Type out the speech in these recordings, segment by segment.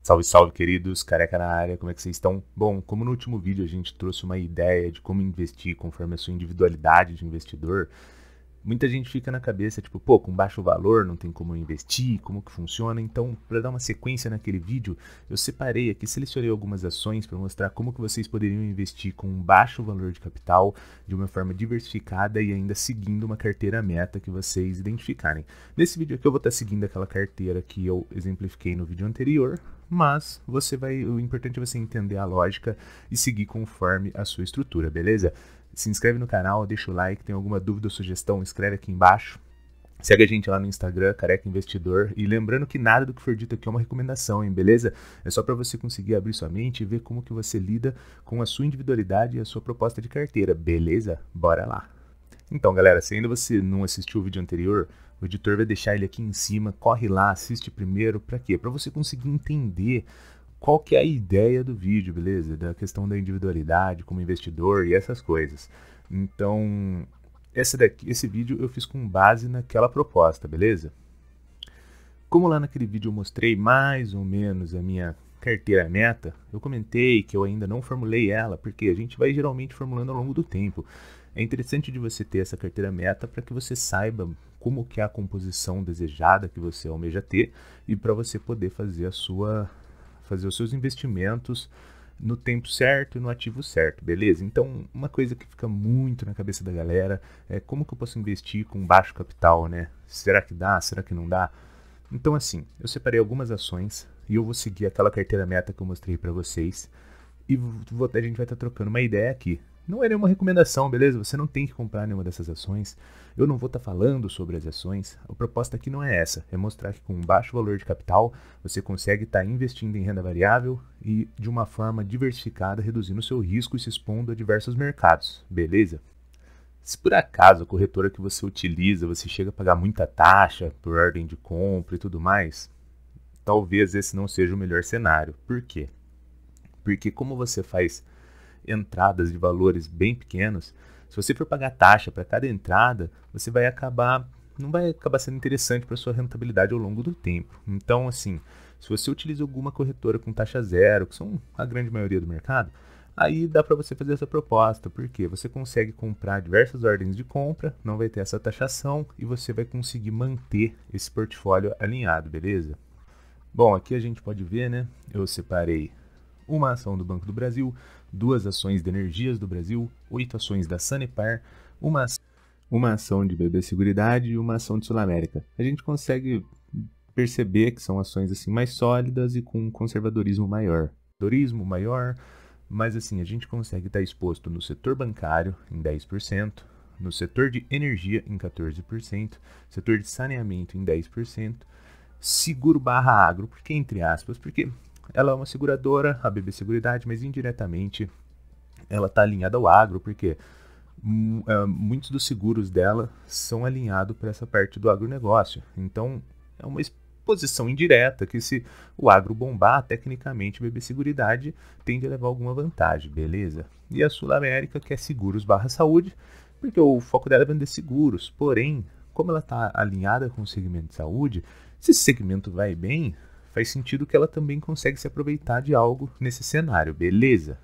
Salve, salve, queridos, careca na área, como é que vocês estão? Bom, como no último vídeo a gente trouxe uma ideia de como investir conforme a sua individualidade de investidor, muita gente fica na cabeça, tipo, pô, com baixo valor não tem como investir, como que funciona? Então, para dar uma sequência naquele vídeo, eu separei aqui, selecionei algumas ações para mostrar como que vocês poderiam investir com um baixo valor de capital, de uma forma diversificada e ainda seguindo uma carteira meta que vocês identificarem. Nesse vídeo aqui eu vou estar seguindo aquela carteira que eu exemplifiquei no vídeo anterior, mas o importante é você entender a lógica e seguir conforme a sua estrutura, beleza? Se inscreve no canal, deixa o like, tem alguma dúvida ou sugestão, escreve aqui embaixo. Segue a gente lá no Instagram, Careca Investidor. E lembrando que nada do que for dito aqui é uma recomendação, hein, beleza? É só para você conseguir abrir sua mente e ver como que você lida com a sua individualidade e a sua proposta de carteira, beleza? Bora lá! Então, galera, se ainda você não assistiu o vídeo anterior, o editor vai deixar ele aqui em cima, corre lá, assiste primeiro, para quê? Para você conseguir entender qual que é a ideia do vídeo, beleza? Da questão da individualidade como investidor e essas coisas. Então, esse vídeo eu fiz com base naquela proposta, beleza? Como lá naquele vídeo eu mostrei mais ou menos a minha carteira meta, eu comentei que eu ainda não formulei ela, porque a gente vai geralmente formulando ao longo do tempo. É interessante de você ter essa carteira meta para que você saiba como que é a composição desejada que você almeja ter e para você poder fazer os seus investimentos no tempo certo e no ativo certo, beleza? Então, uma coisa que fica muito na cabeça da galera é como que eu posso investir com baixo capital, né? Será que dá? Será que não dá? Então, assim, eu separei algumas ações e eu vou seguir aquela carteira meta que eu mostrei para vocês e a gente vai estar trocando uma ideia aqui. Não é nenhuma recomendação, beleza? Você não tem que comprar nenhuma dessas ações. Eu não vou estar falando sobre as ações. A proposta aqui não é essa. É mostrar que com um baixo valor de capital, você consegue estar investindo em renda variável e de uma forma diversificada, reduzindo o seu risco e se expondo a diversos mercados, beleza? Se por acaso a corretora que você utiliza, você chega a pagar muita taxa por ordem de compra e tudo mais, talvez esse não seja o melhor cenário. Por quê? Porque como você faz entradas de valores bem pequenos, se você for pagar taxa para cada entrada, você não vai acabar sendo interessante para sua rentabilidade ao longo do tempo. Então, assim, se você utiliza alguma corretora com taxa zero, que são a grande maioria do mercado, aí dá para você fazer essa proposta, porque você consegue comprar diversas ordens de compra, não vai ter essa taxação e você vai conseguir manter esse portfólio alinhado, beleza? Bom, aqui a gente pode ver, né? Eu separei uma ação do Banco do Brasil, 2 ações de Energias do Brasil, 8 ações da Sanepar, uma ação de BB Seguridade e uma ação de Sul América. A gente consegue perceber que são ações assim mais sólidas e com um conservadorismo maior. Mas assim, a gente consegue estar exposto no setor bancário em 10%, no setor de energia em 14%, setor de saneamento em 10%, seguro/agro, porque entre aspas, porque ela é uma seguradora, a BB Seguridade, mas indiretamente ela está alinhada ao agro, porque muitos dos seguros dela são alinhados para essa parte do agronegócio. Então, é uma exposição indireta que se o agro bombar, tecnicamente a BB Seguridade tende a levar alguma vantagem, beleza? E a Sul América, que é seguros/saúde, porque o foco dela é vender seguros. Porém, como ela está alinhada com o segmento de saúde, se esse segmento vai bem, faz sentido que ela também consegue se aproveitar de algo nesse cenário, beleza?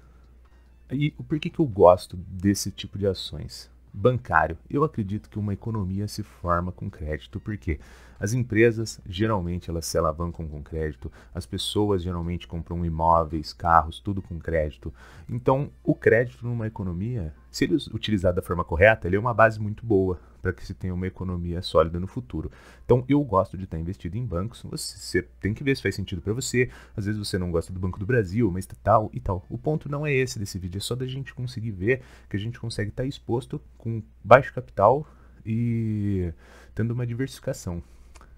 E por que eu gosto desse tipo de ações? Bancário. Eu acredito que uma economia se forma com crédito, porque as empresas geralmente elas se alavancam com crédito, as pessoas geralmente compram imóveis, carros, tudo com crédito. Então, o crédito numa economia, se ele utilizado da forma correta, ele é uma base muito boa para que se tenha uma economia sólida no futuro. Então, eu gosto de estar investido em bancos. Você tem que ver se faz sentido para você. Às vezes você não gosta do Banco do Brasil, mas tal e tal. O ponto não é esse desse vídeo, é só da gente conseguir ver que a gente consegue estar exposto com baixo capital e tendo uma diversificação.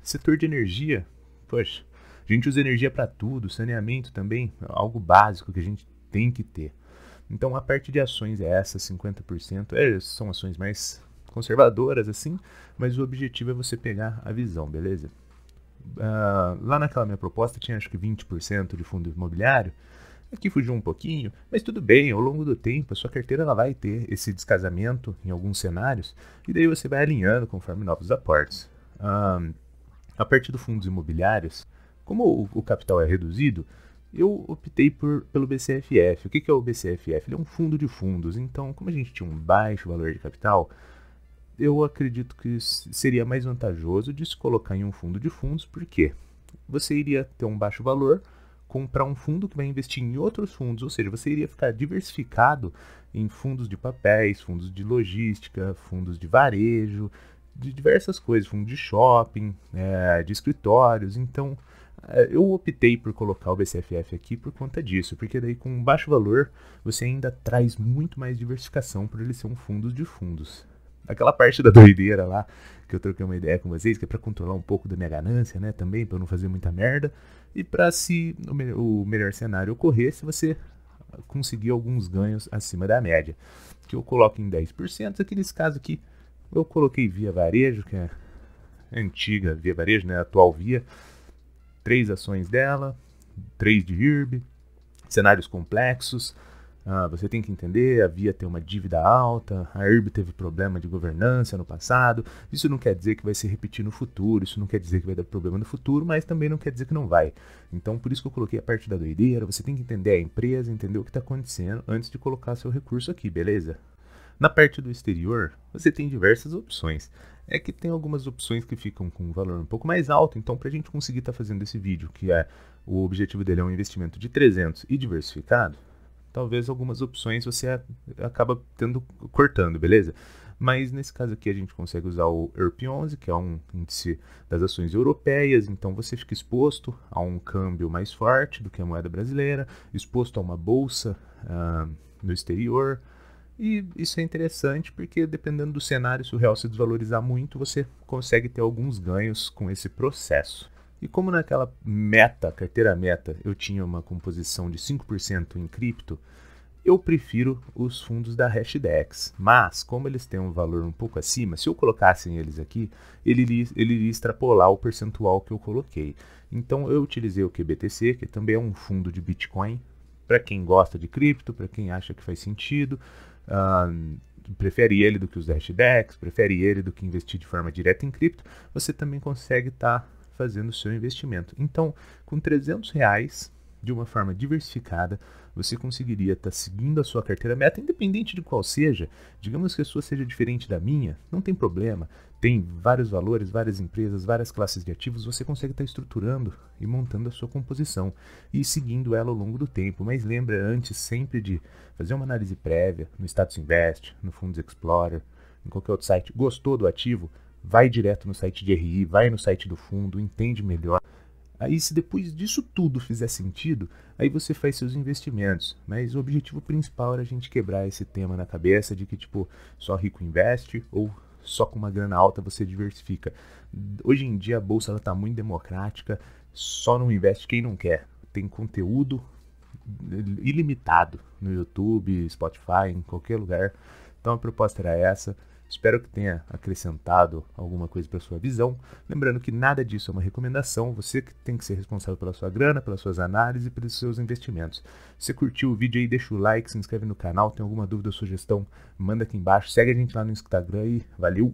Setor de energia, poxa, a gente usa energia para tudo, saneamento também, algo básico que a gente tem que ter. Então, a parte de ações é essa, 50%, são ações mais conservadoras assim, mas o objetivo é você pegar a visão, beleza? Lá naquela minha proposta tinha acho que 20% de fundo imobiliário, aqui fugiu um pouquinho, mas tudo bem, ao longo do tempo a sua carteira ela vai ter esse descasamento em alguns cenários, e daí você vai alinhando conforme novos aportes. A partir dos fundos imobiliários, como o capital é reduzido, Eu optei pelo BCFF. O que é o BCFF? Ele é um fundo de fundos. Então, como a gente tinha um baixo valor de capital, eu acredito que seria mais vantajoso de se colocar em um fundo de fundos, porque você iria ter um baixo valor, comprar um fundo que vai investir em outros fundos, ou seja, você iria ficar diversificado em fundos de papéis, fundos de logística, fundos de varejo, de diversas coisas, fundos de shopping, de escritórios. Então, eu optei por colocar o BCFF aqui por conta disso, porque daí com baixo valor você ainda traz muito mais diversificação por ele ser um fundo de fundos. Aquela parte da doideira lá, que eu troquei uma ideia com vocês, que é para controlar um pouco da minha ganância, né, também, para eu não fazer muita merda, e para se o melhor cenário ocorrer, se você conseguir alguns ganhos acima da média, que eu coloco em 10%, aqueles casos aqui, eu coloquei Via Varejo, que é antiga Via Varejo, né, atual Via, 3 ações dela, 3 de IRB, cenários complexos. Você tem que entender, a Via tem uma dívida alta, a IRB teve problema de governança no passado. Isso não quer dizer que vai se repetir no futuro, isso não quer dizer que vai dar problema no futuro, mas também não quer dizer que não vai. Então, por isso que eu coloquei a parte da doideira. Você tem que entender a empresa, entender o que está acontecendo antes de colocar seu recurso aqui, beleza? Na parte do exterior, você tem diversas opções. É que tem algumas opções que ficam com um valor um pouco mais alto, então para a gente conseguir estar fazendo esse vídeo, que o objetivo dele é um investimento de 300 e diversificado, talvez algumas opções você acaba cortando, beleza? Mas nesse caso aqui a gente consegue usar o ERP11, que é um índice das ações europeias, então você fica exposto a um câmbio mais forte do que a moeda brasileira, exposto a uma bolsa no exterior. E isso é interessante porque dependendo do cenário, se o real se desvalorizar muito, você consegue ter alguns ganhos com esse processo. E como naquela carteira meta, eu tinha uma composição de 5% em cripto, eu prefiro os fundos da Hashdex. Mas, como eles têm um valor um pouco acima, se eu colocasse eles aqui, ele iria extrapolar o percentual que eu coloquei. Então eu utilizei o QBTC, que também é um fundo de Bitcoin, para quem gosta de cripto, para quem acha que faz sentido. Prefere ele do que os Hashdex, prefere ele do que investir de forma direta em cripto, você também consegue estar fazendo o seu investimento. Então, com R$300, de uma forma diversificada, você conseguiria estar seguindo a sua carteira meta, independente de qual seja. Digamos que a sua seja diferente da minha, não tem problema. Tem vários valores, várias empresas, várias classes de ativos, você consegue estar estruturando e montando a sua composição e seguindo ela ao longo do tempo. Mas lembra antes sempre de fazer uma análise prévia no Status Invest, no Fundos Explorer, em qualquer outro site. Gostou do ativo? Vai direto no site de RI, vai no site do fundo, entende melhor. Aí se depois disso tudo fizer sentido, aí você faz seus investimentos. Mas o objetivo principal era a gente quebrar esse tema na cabeça de que tipo, só rico investe ou só com uma grana alta você diversifica. Hoje em dia a bolsa está muito democrática, só não investe quem não quer. Tem conteúdo ilimitado no YouTube, Spotify, em qualquer lugar. Então a proposta era essa. Espero que tenha acrescentado alguma coisa para sua visão. Lembrando que nada disso é uma recomendação. Você que tem que ser responsável pela sua grana, pelas suas análises e pelos seus investimentos. Se você curtiu o vídeo aí, deixa o like, se inscreve no canal. Tem alguma dúvida ou sugestão, manda aqui embaixo. Segue a gente lá no Instagram e valeu!